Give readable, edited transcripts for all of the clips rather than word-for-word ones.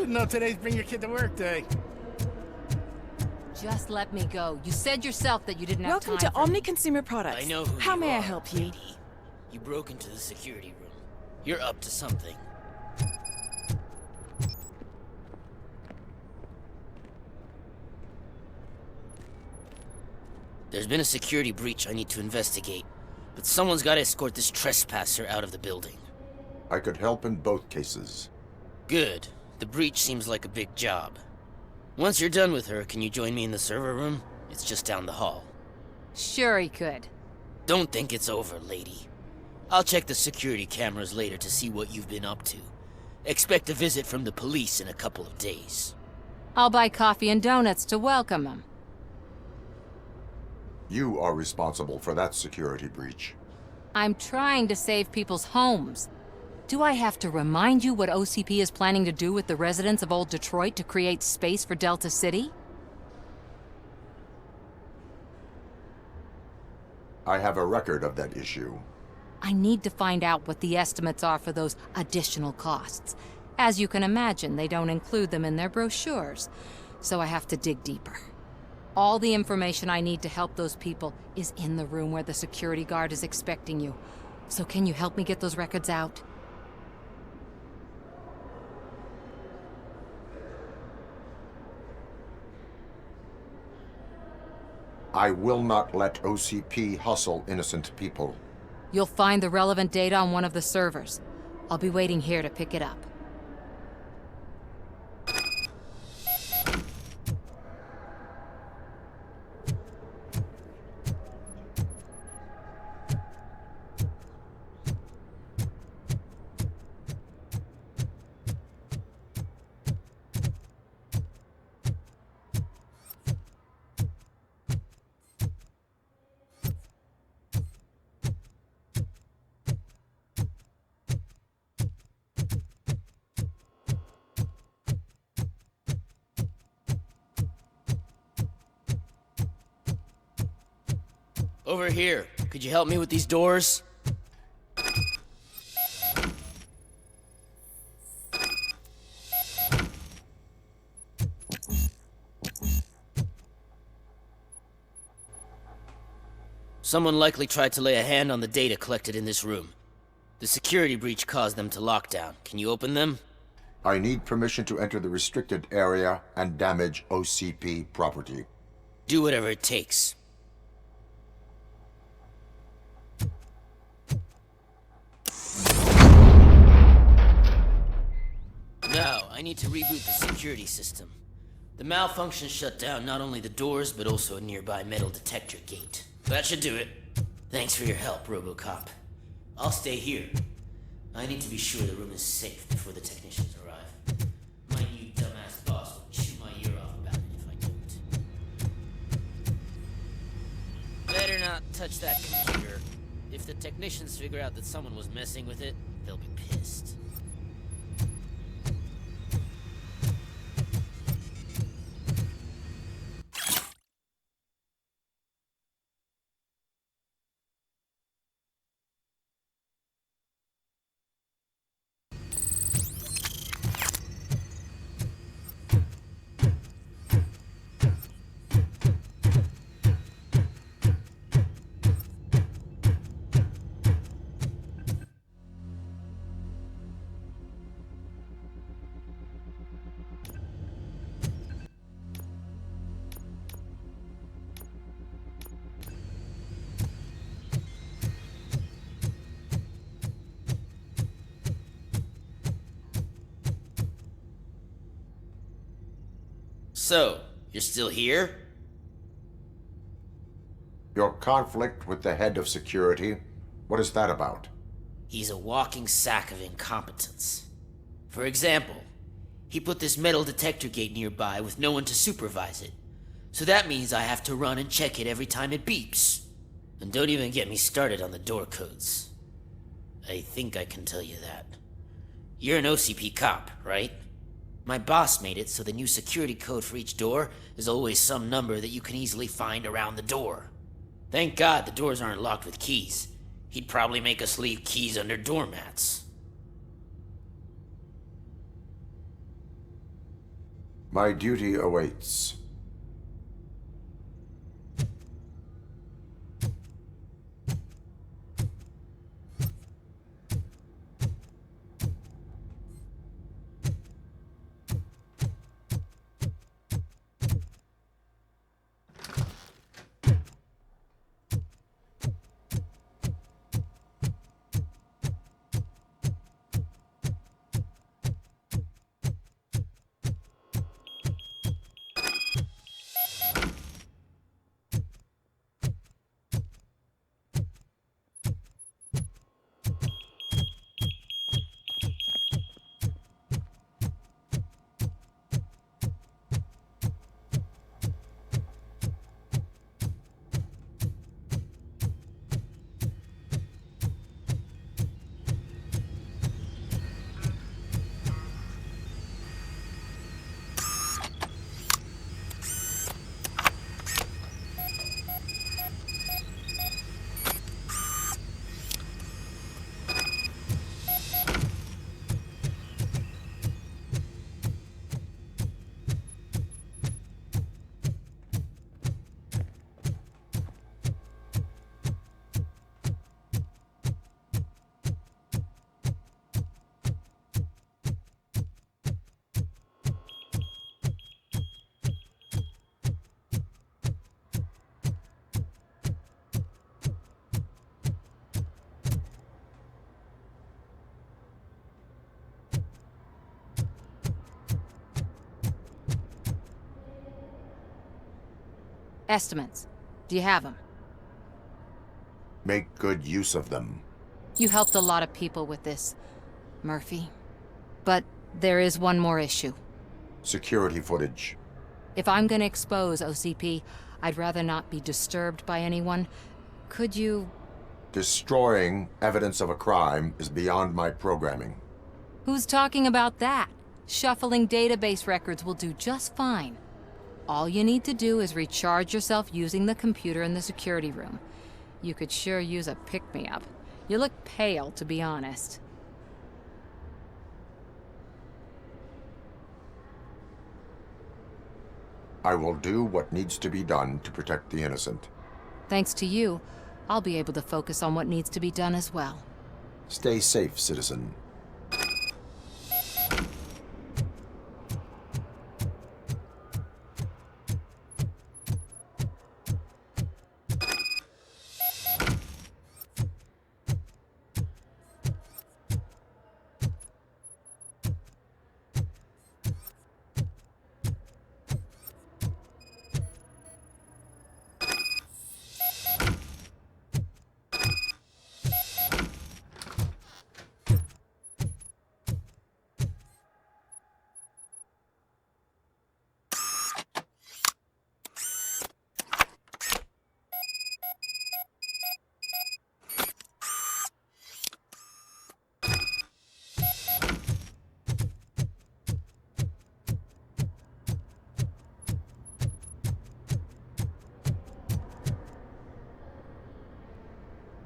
Didn't know today's bring your kid to work day. Just let me go. You said yourself that you didn't have time Welcome to for Omni me. Consumer Products. I know who How you may I are, help you? lady. You broke into the security room. You're up to something. There's been a security breach I need to investigate, but someone's got to escort this trespasser out of the building. I could help in both cases. Good. The breach seems like a big job. Once you're done with her, can you join me in the server room? It's just down the hall. Sure he could. Don't think it's over, lady. I'll check the security cameras later to see what you've been up to. Expect a visit from the police in a couple of days. I'll buy coffee and donuts to welcome him. You are responsible for that security breach. I'm trying to save people's homes. Do I have to remind you what OCP is planning to do with the residents of Old Detroit to create space for Delta City? I have a record of that issue. I need to find out what the estimates are for those additional costs. As you can imagine, they don't include them in their brochures, so I have to dig deeper. All the information I need to help those people is in the room where the security guard is expecting you. So can you help me get those records out? I will not let OCP hustle innocent people. You'll find the relevant data on one of the servers. I'll be waiting here to pick it up. Over here. Could you help me with these doors? Someone likely tried to lay a hand on the data collected in this room. The security breach caused them to lock down. Can you open them? I need permission to enter the restricted area and damage OCP property. Do whatever it takes. Now, I need to reboot the security system. The malfunction shut down not only the doors, but also a nearby metal detector gate. That should do it. Thanks for your help, Robocop. I'll stay here. I need to be sure the room is safe before the technicians arrive. My new dumbass boss will chew my ear off about it if I don't. Better not touch that computer. If the technicians figure out that someone was messing with it, they'll be pissed. So, you're still here? Your conflict with the head of security, what is that about? He's a walking sack of incompetence. For example, he put this metal detector gate nearby with no one to supervise it. So that means I have to run and check it every time it beeps. And don't even get me started on the door codes. I think I can tell you that. You're an OCP cop, right? My boss made it so the new security code for each door is always some number that you can easily find around the door. Thank God the doors aren't locked with keys. He'd probably make us leave keys under doormats. My duty awaits. Estimates. Do you have them? Make good use of them. You helped a lot of people with this, Murphy. But there is one more issue. Security footage. If I'm gonna expose OCP, I'd rather not be disturbed by anyone. Could you... Destroying evidence of a crime is beyond my programming. Who's talking about that? Shuffling database records will do just fine. All you need to do is recharge yourself using the computer in the security room. You could sure use a pick-me-up. You look pale, to be honest. I will do what needs to be done to protect the innocent. Thanks to you, I'll be able to focus on what needs to be done as well. Stay safe, citizen.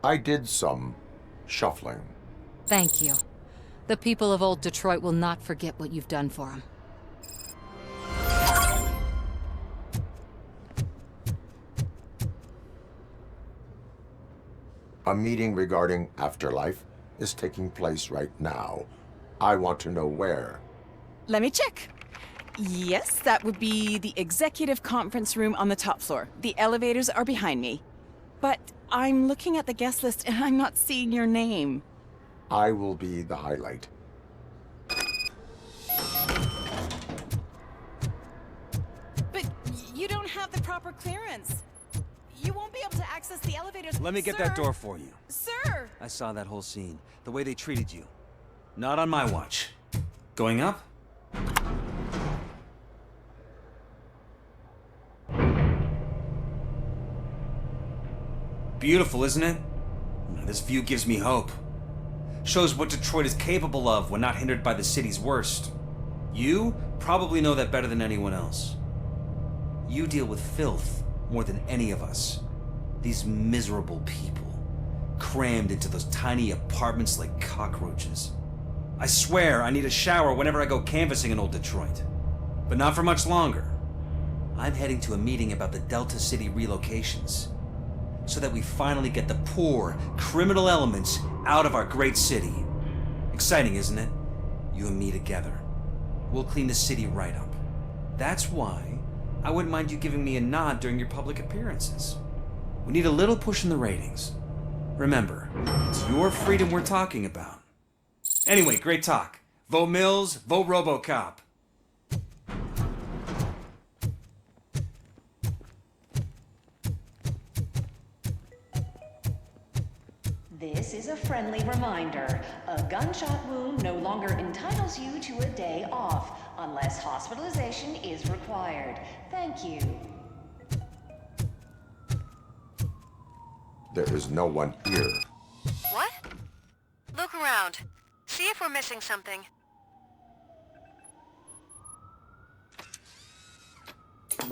I did some shuffling. Thank you. The people of old Detroit will not forget what you've done for them. A meeting regarding afterlife is taking place right now. I want to know where. Let me check. Yes, that would be the executive conference room on the top floor. The elevators are behind me. But I'm looking at the guest list and I'm not seeing your name. I will be the highlight. But you don't have the proper clearance. You won't be able to access the elevators. Let me get Sir. that door for you. Sir! I saw that whole scene. The way they treated you. Not on my watch. Going up? Beautiful, isn't it? This view gives me hope. Shows what Detroit is capable of when not hindered by the city's worst. You probably know that better than anyone else. You deal with filth more than any of us. These miserable people, crammed into those tiny apartments like cockroaches. I swear I need a shower whenever I go canvassing in old Detroit. But not for much longer. I'm heading to a meeting about the Delta City relocations, so that we finally get the poor, criminal elements out of our great city. Exciting, isn't it? You and me together. We'll clean the city right up. That's why I wouldn't mind you giving me a nod during your public appearances. We need a little push in the ratings. Remember, it's your freedom we're talking about. Anyway, great talk. Vote Mills, vote Robocop. This is a friendly reminder. A gunshot wound no longer entitles you to a day off, unless hospitalization is required. Thank you. There is no one here. What? Look around. See if we're missing something. Do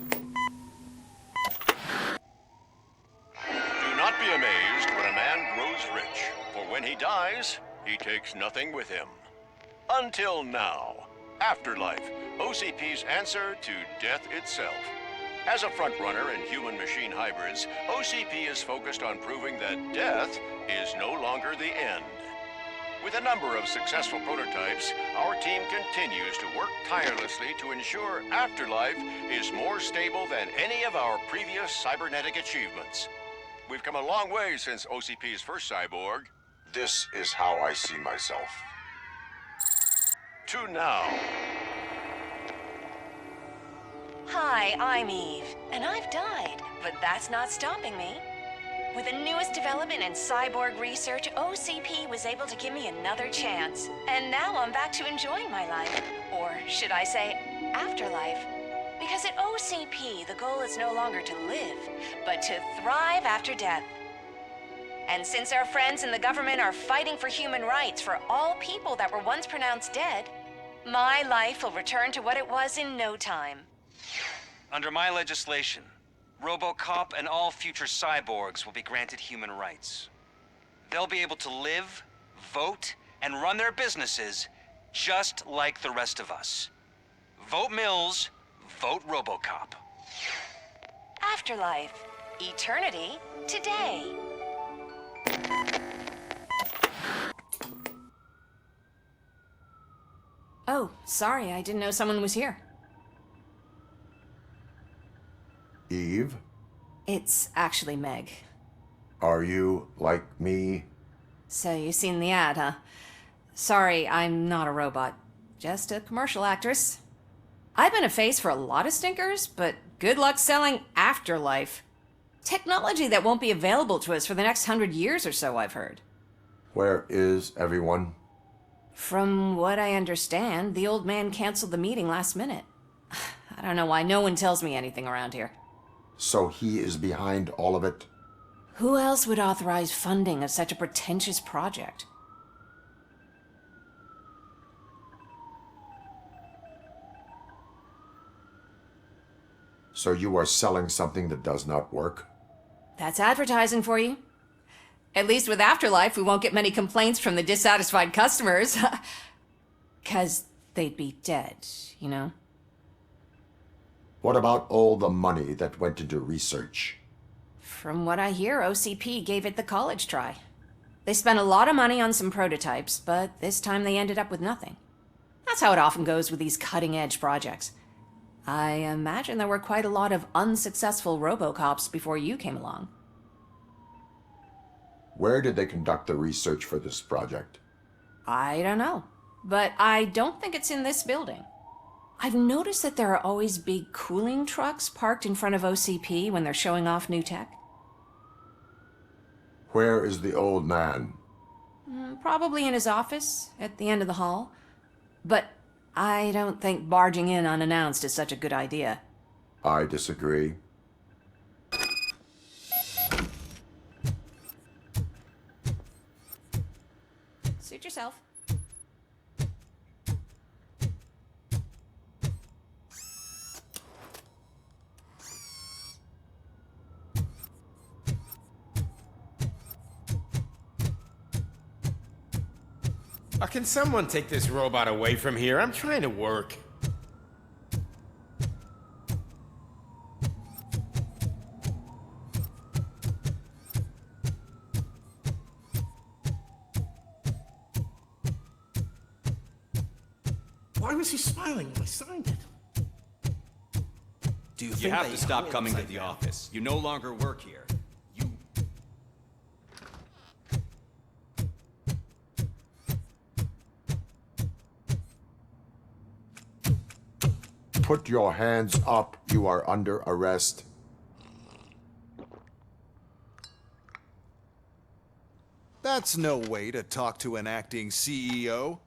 not be amazed when a man grows rich, for when he dies, he takes nothing with him. Until now. Afterlife, OCP's answer to death itself. As a frontrunner in human-machine hybrids, OCP is focused on proving that death is no longer the end. With a number of successful prototypes, our team continues to work tirelessly to ensure Afterlife is more stable than any of our previous cybernetic achievements. We've come a long way since OCP's first cyborg. This is how I see myself. To now. Hi, I'm Eve, and I've died, but that's not stopping me. With the newest development in cyborg research, OCP was able to give me another chance. And now I'm back to enjoying my life. Or should I say, afterlife. Because at OCP, the goal is no longer to live, but to thrive after death. And since our friends in the government are fighting for human rights for all people that were once pronounced dead, my life will return to what it was in no time. Under my legislation, Robocop and all future cyborgs will be granted human rights. They'll be able to live, vote, and run their businesses just like the rest of us. Vote Mills, vote Robocop. Afterlife. Eternity. Today. Oh, sorry, I didn't know someone was here. Eve, It's actually Meg. are you like me? So you've seen the ad, huh? Sorry, I'm not a robot. Just a commercial actress. I've been a face for a lot of stinkers, but good luck selling Afterlife. Technology that won't be available to us for the next 100 years or so, I've heard. Where is everyone? From what I understand, the old man canceled the meeting last minute. I don't know why no one tells me anything around here. So he is behind all of it? Who else would authorize funding of such a pretentious project? So you are selling something that does not work? That's advertising for you. At least with Afterlife, we won't get many complaints from the dissatisfied customers. 'Cause they'd be dead, you know? What about all the money that went into research? From what I hear, OCP gave it the college try. They spent a lot of money on some prototypes, but this time they ended up with nothing. That's how it often goes with these cutting-edge projects. I imagine there were quite a lot of unsuccessful Robocops before you came along. Where did they conduct the research for this project? I don't know, but I don't think it's in this building. I've noticed that there are always big cooling trucks parked in front of OCP when they're showing off new tech. Where is the old man? Probably in his office, at the end of the hall. But I don't think barging in unannounced is such a good idea. I disagree. Suit yourself. Can someone take this robot away from here? I'm trying to work. Why was he smiling when I signed it? Do you You think have they to stop held coming to upside the down? office. You no longer work here. You... Put your hands up. You are under arrest. That's no way to talk to an acting CEO.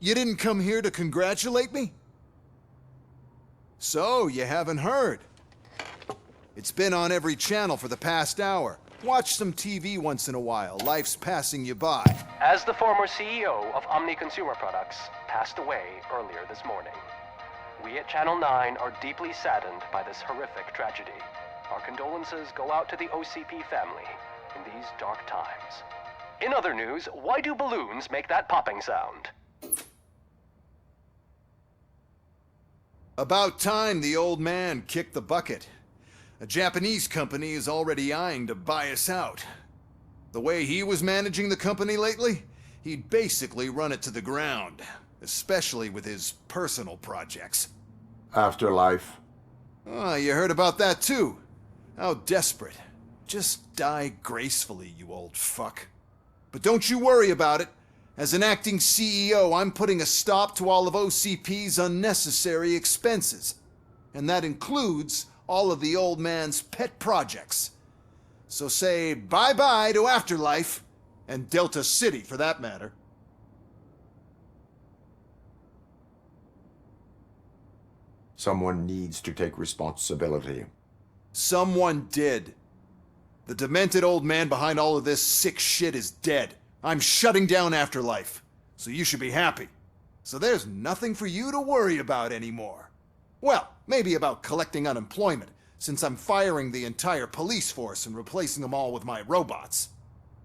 You didn't come here to congratulate me? So, you haven't heard. It's been on every channel for the past hour. Watch some TV once in a while. Life's passing you by. As the former CEO of Omni Consumer Products passed away earlier this morning, we at Channel 9 are deeply saddened by this horrific tragedy. Our condolences go out to the OCP family in these dark times. In other news, why do balloons make that popping sound? About time the old man kicked the bucket. A Japanese company is already eyeing to buy us out. The way he was managing the company lately, he'd basically run it to the ground, especially with his personal projects. Afterlife. Oh, you heard about that too. How desperate. Just die gracefully, you old fuck. But don't you worry about it. As an acting CEO, I'm putting a stop to all of OCP's unnecessary expenses. And that includes all of the old man's pet projects. So say bye-bye to Afterlife, and Delta City for that matter. Someone needs to take responsibility. Someone did. The demented old man behind all of this sick shit is dead. I'm shutting down Afterlife, so you should be happy. So there's nothing for you to worry about anymore. Well, maybe about collecting unemployment, since I'm firing the entire police force and replacing them all with my robots.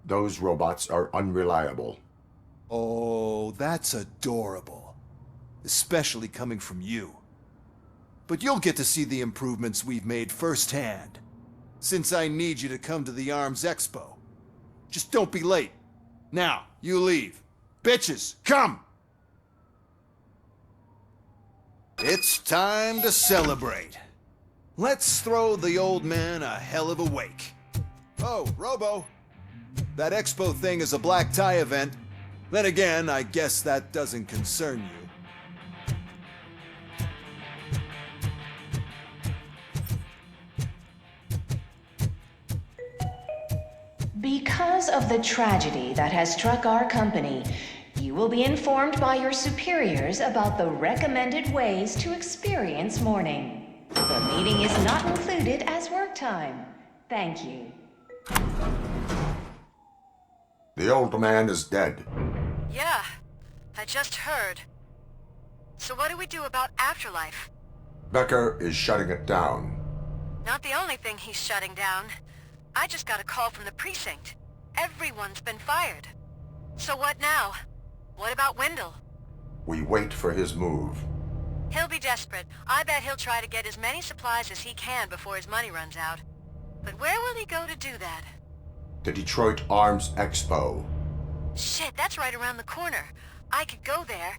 Those robots are unreliable. Oh, that's adorable. Especially coming from you. But you'll get to see the improvements we've made firsthand, since I need you to come to the ARMS Expo. Just don't be late. Now, you leave. Bitches, come! It's time to celebrate. Let's throw the old man a hell of a wake. Oh, Robo. That expo thing is a black tie event. Then again, I guess that doesn't concern you. Because of the tragedy that has struck our company, you will be informed by your superiors about the recommended ways to experience mourning. The meeting is not included as work time. Thank you. The old man is dead. Yeah, I just heard. So what do we do about Afterlife? Becker is shutting it down. Not the only thing he's shutting down. I just got a call from the precinct. Everyone's been fired. So what now? What about Wendell? We wait for his move. He'll be desperate. I bet he'll try to get as many supplies as he can before his money runs out. But where will he go to do that? The Detroit Arms Expo. Shit, that's right around the corner. I could go there.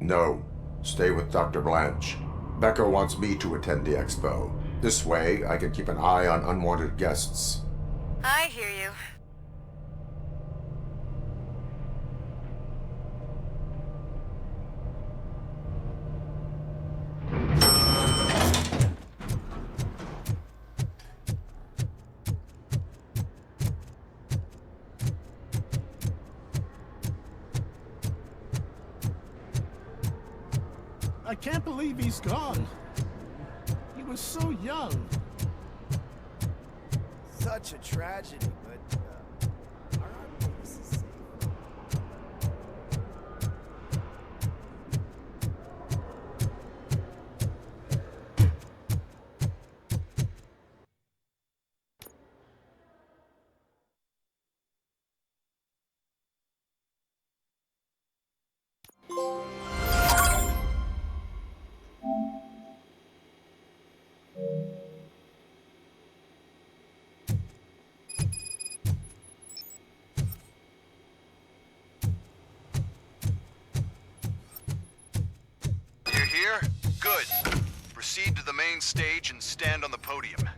No. Stay with Dr. Blanche. Becker wants me to attend the expo. This way, I can keep an eye on unwanted guests. I hear you. I can't believe he's gone. He was so young. Such a tragedy, but are our places safe? here? Good. Proceed to the main stage and stand on the podium.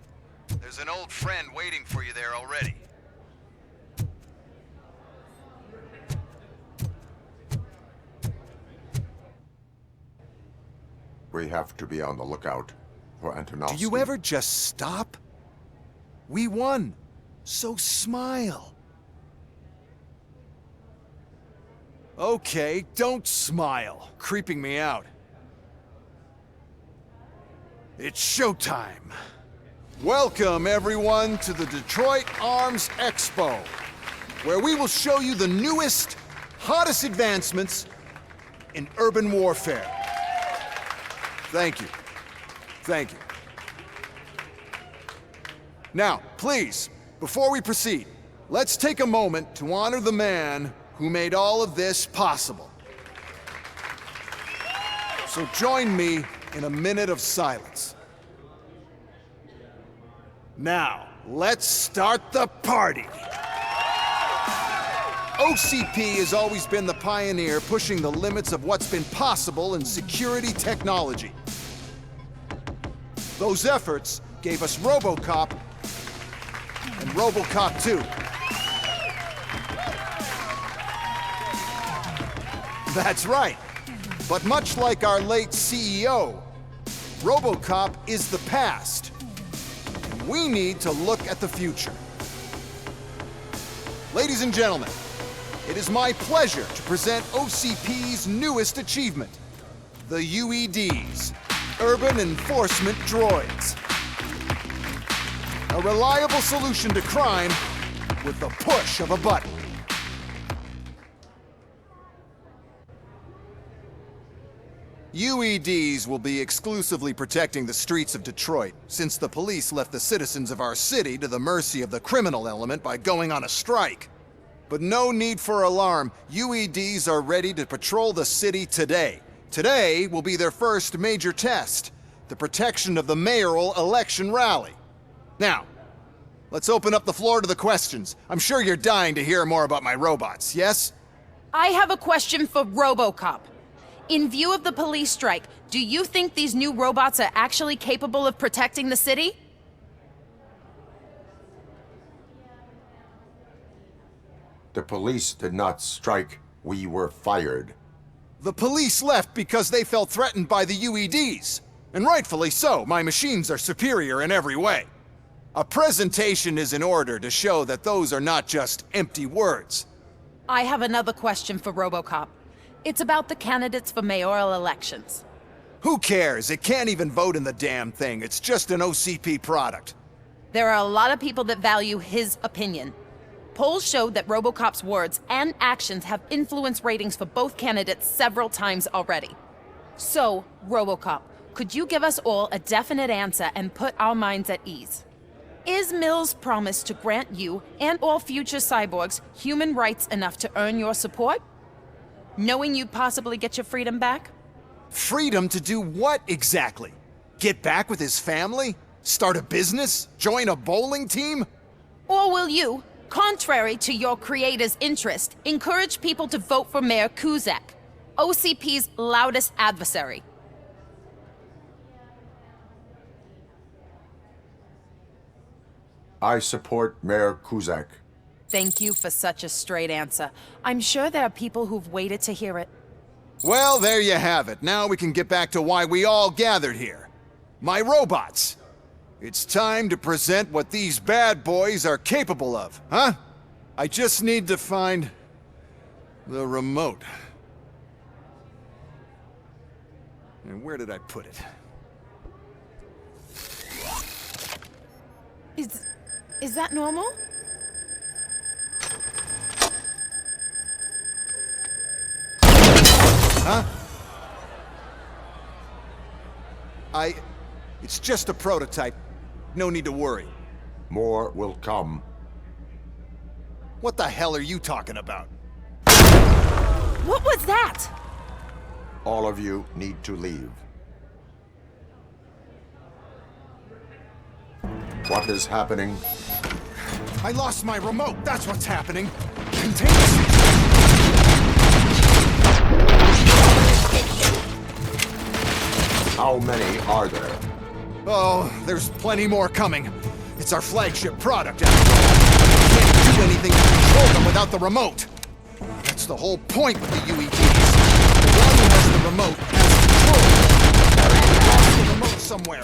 There's an old friend waiting for you there already. We have to be on the lookout for Antonovsky. Do you ever just stop? We won, so smile. Okay, don't smile. Creeping me out. It's showtime. Welcome, everyone, to the Detroit Arms Expo, where we will show you the newest, hottest advancements in urban warfare. Thank you. Thank you. Now, please, before we proceed, let's take a moment to honor the man who made all of this possible. So join me in a minute of silence. Now, let's start the party. OCP has always been the pioneer pushing the limits of what's been possible in security technology. Those efforts gave us Robocop and Robocop 2. That's right. But much like our late CEO, Robocop is the past. And we need to look at the future. Ladies and gentlemen, it is my pleasure to present OCP's newest achievement, the UEDs, Urban Enforcement Droids. A reliable solution to crime with the push of a button. UEDs will be exclusively protecting the streets of Detroit, since the police left the citizens of our city to the mercy of the criminal element by going on a strike. But no need for alarm. UEDs are ready to patrol the city today. Today will be their first major test, the protection of the mayoral election rally. Now, let's open up the floor to the questions. I'm sure you're dying to hear more about my robots, yes? I have a question for Robocop. In view of the police strike, do you think these new robots are actually capable of protecting the city? The police did not strike. We were fired. The police left because they felt threatened by the UEDs. And rightfully so. My machines are superior in every way. A presentation is in order to show that those are not just empty words. I have another question for Robocop. It's about the candidates for mayoral elections. Who cares? It can't even vote in the damn thing. It's just an OCP product. There are a lot of people that value his opinion. Polls showed that Robocop's words and actions have influenced ratings for both candidates several times already. So, Robocop, could you give us all a definite answer and put our minds at ease? Is Mills' promise to grant you and all future cyborgs human rights enough to earn your support? Knowing you'd possibly get your freedom back? Freedom to do what exactly? Get back with his family? Start a business? Join a bowling team? Or will you, contrary to your creator's interest, encourage people to vote for Mayor Kuzak, OCP's loudest adversary? I support Mayor Kuzak. Thank you for such a straight answer. I'm sure there are people who've waited to hear it. Well, there you have it. Now we can get back to why we all gathered here. My robots. It's time to present what these bad boys are capable of, huh? I just need to find the remote. And where did I put it? Is that normal? Huh? It's just a prototype. No need to worry. More will come. What the hell are you talking about? What was that? All of you need to leave. What is happening? I lost my remote. That's what's happening. Contain How many are there? Oh, there's plenty more coming. It's our flagship product, after all. We can't do anything to control them without the remote. That's the whole point with the UEGs. The one who has the remote has control. We lost the remote somewhere.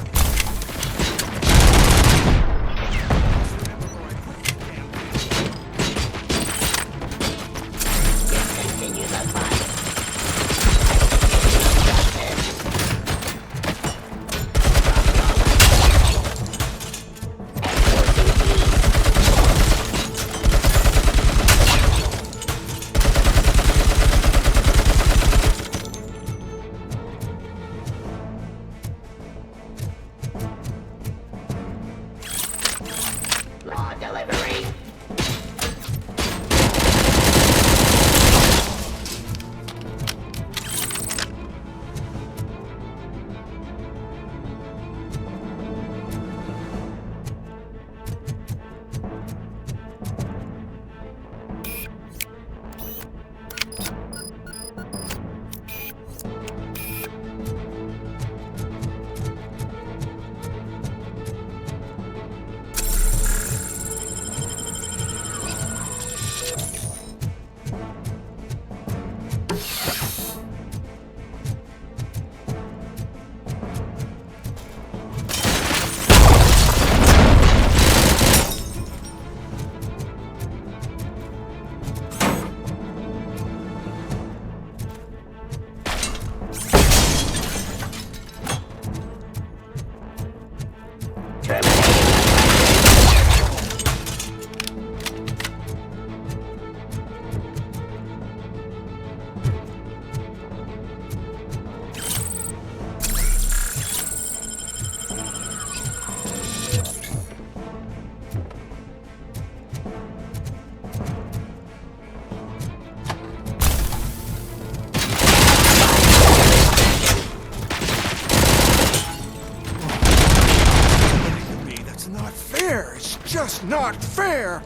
Just not fair!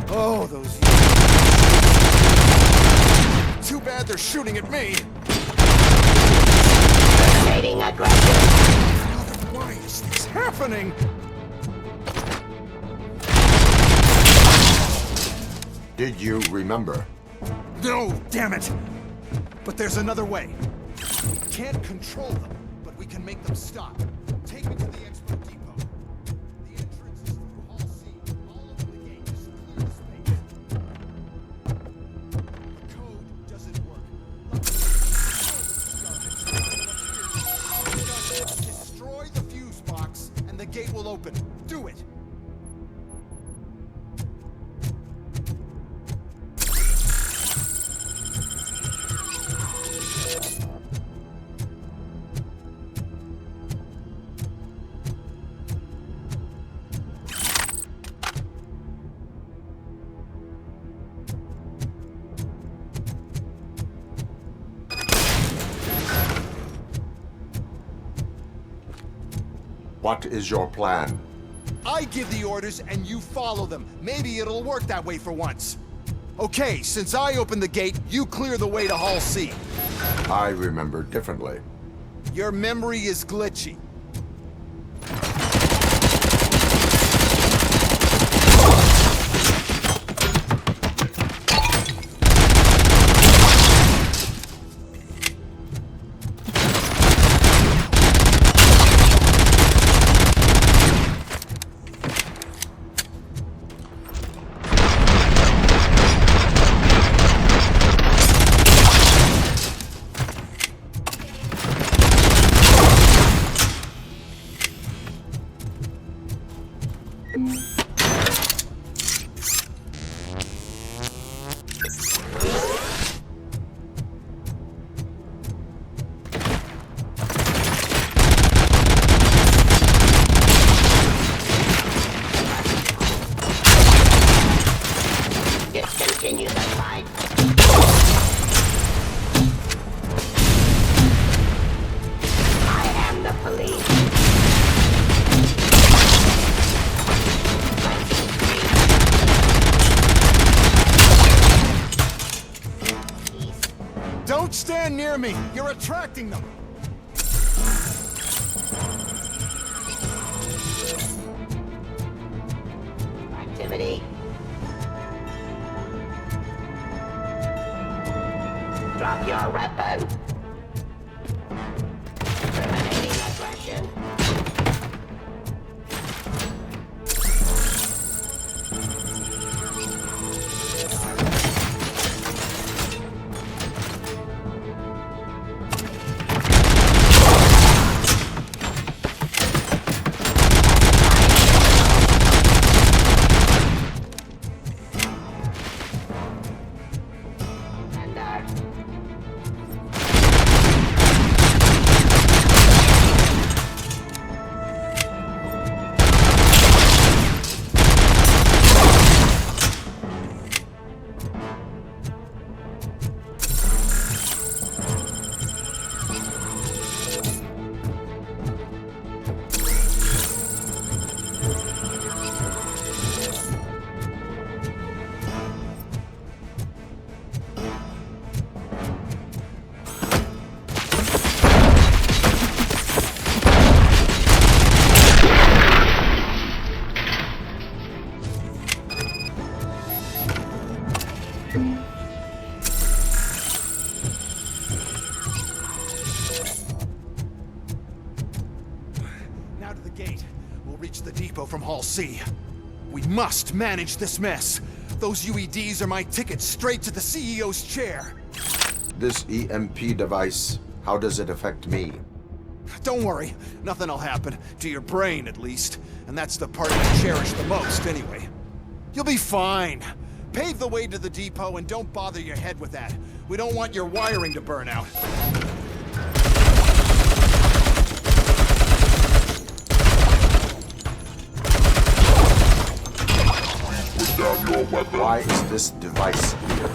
Oh, those... Too bad they're shooting at me! Why is this happening? Did you remember? No, damn it! But there's another way. We can't control them, but we can make them stop. Take me to the expo depot. Gate will open. Do it! What is your plan? I give the orders and you follow them. Maybe it'll work that way for once. Okay, since I opened the gate, you clear the way to Hall C. I remember differently. Your memory is glitchy. Don't stand near me! You're attracting them! Drop your weapon. Terminating aggression. Now to the gate. We'll reach the depot from Hall C. We must manage this mess. Those UEDs are my ticket straight to the CEO's chair. This EMP device, how does it affect me? Don't worry, nothing'll happen. To your brain, at least. And that's the part you cherish the most, anyway. You'll be fine. Pave the way to the depot and don't bother your head with that. We don't want your wiring to burn out. Why is this device here?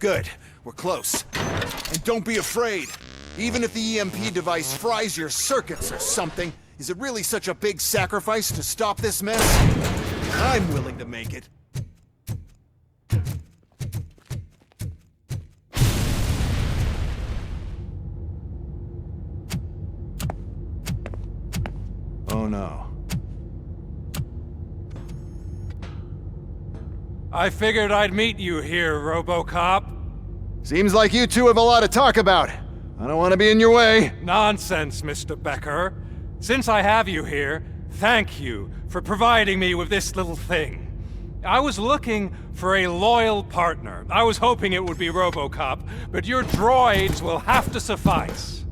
Good. We're close. And don't be afraid. Even if the EMP device fries your circuits or something, is it really such a big sacrifice to stop this mess? I'm willing to make it. Oh no. I figured I'd meet you here, Robocop. Seems like you two have a lot to talk about. I don't want to be in your way. Nonsense, Mr. Becker. Since I have you here, thank you for providing me with this little thing. I was looking for a loyal partner. I was hoping it would be Robocop, but your droids will have to suffice.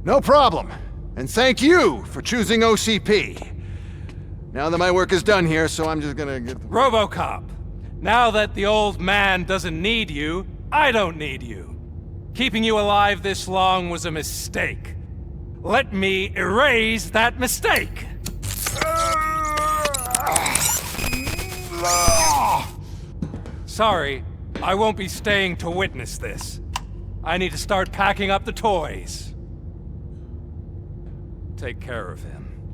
No problem. And thank you for choosing OCP. Now that my work is done here, so I'm just gonna get... Robocop, now that the old man doesn't need you, I don't need you. Keeping you alive this long was a mistake. Let me erase that mistake! Sorry, I won't be staying to witness this. I need to start packing up the toys. Take care of him.